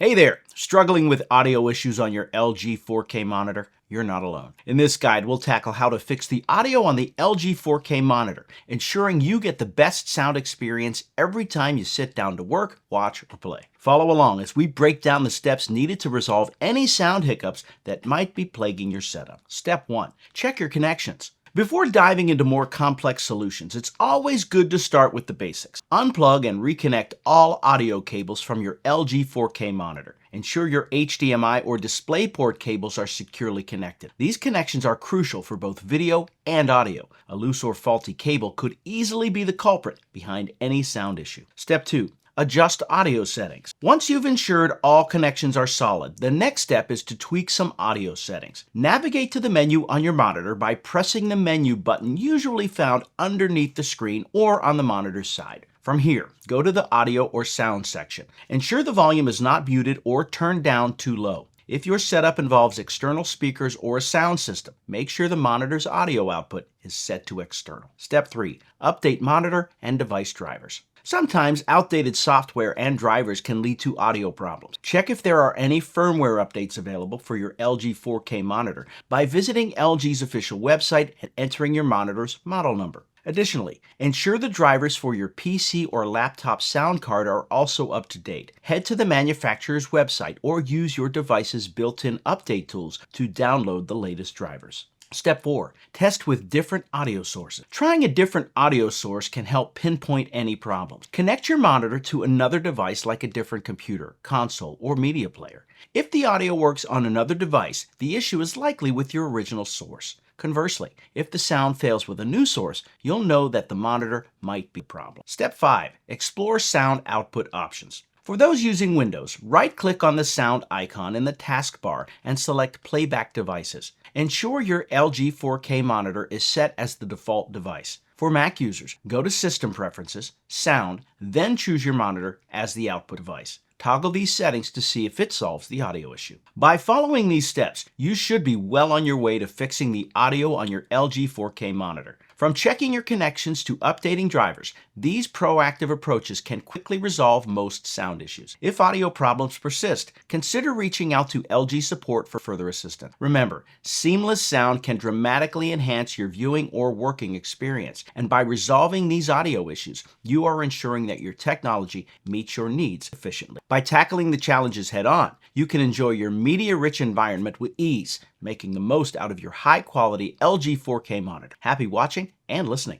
Hey there! Struggling with audio issues on your LG 4K monitor? You're not alone. In this guide, we'll tackle how to fix the audio on the LG 4K monitor, ensuring you get the best sound experience every time you sit down to work, watch, or play. Follow along as we break down the steps needed to resolve any sound hiccups that might be plaguing your setup. Step 1. Check your connections. Before diving into more complex solutions, it's always good to start with the basics. Unplug and reconnect all audio cables from your LG 4K monitor. Ensure your HDMI or DisplayPort cables are securely connected. These connections are crucial for both video and audio. A loose or faulty cable could easily be the culprit behind any sound issue. Step 2. Adjust audio settings. Once you've ensured all connections are solid, the next step is to tweak some audio settings. Navigate to the menu on your monitor by pressing the menu button usually found underneath the screen or on the monitor's side. From here, go to the audio or sound section. Ensure the volume is not muted or turned down too low. If your setup involves external speakers or a sound system, make sure the monitor's audio output is set to external. Step 3. Update monitor and device drivers. Sometimes outdated software and drivers can lead to audio problems. Check if there are any firmware updates available for your LG 4K monitor by visiting LG's official website and entering your monitor's model number. Additionally, ensure the drivers for your PC or laptop sound card are also up to date. Head to the manufacturer's website or use your device's built-in update tools to download the latest drivers. Step 4. Test with different audio sources. Trying a different audio source can help pinpoint any problems. Connect your monitor to another device like a different computer, console, or media player. If the audio works on another device, the issue is likely with your original source. Conversely, if the sound fails with a new source, you'll know that the monitor might be a problem. Step 5. Explore sound output options. For those using Windows, right-click on the sound icon in the taskbar and select Playback Devices. Ensure your LG 4K monitor is set as the default device. For Mac users, go to System Preferences, Sound, then choose your monitor as the output device. Toggle these settings to see if it solves the audio issue. By following these steps, you should be well on your way to fixing the audio on your LG 4K monitor. From checking your connections to updating drivers, these proactive approaches can quickly resolve most sound issues. If audio problems persist, consider reaching out to LG support for further assistance. Remember, seamless sound can dramatically enhance your viewing or working experience, and by resolving these audio issues, you are ensuring that your technology meets your needs efficiently. By tackling the challenges head-on, you can enjoy your media-rich environment with ease, making the most out of your high-quality LG 4K monitor. Happy watching and listening.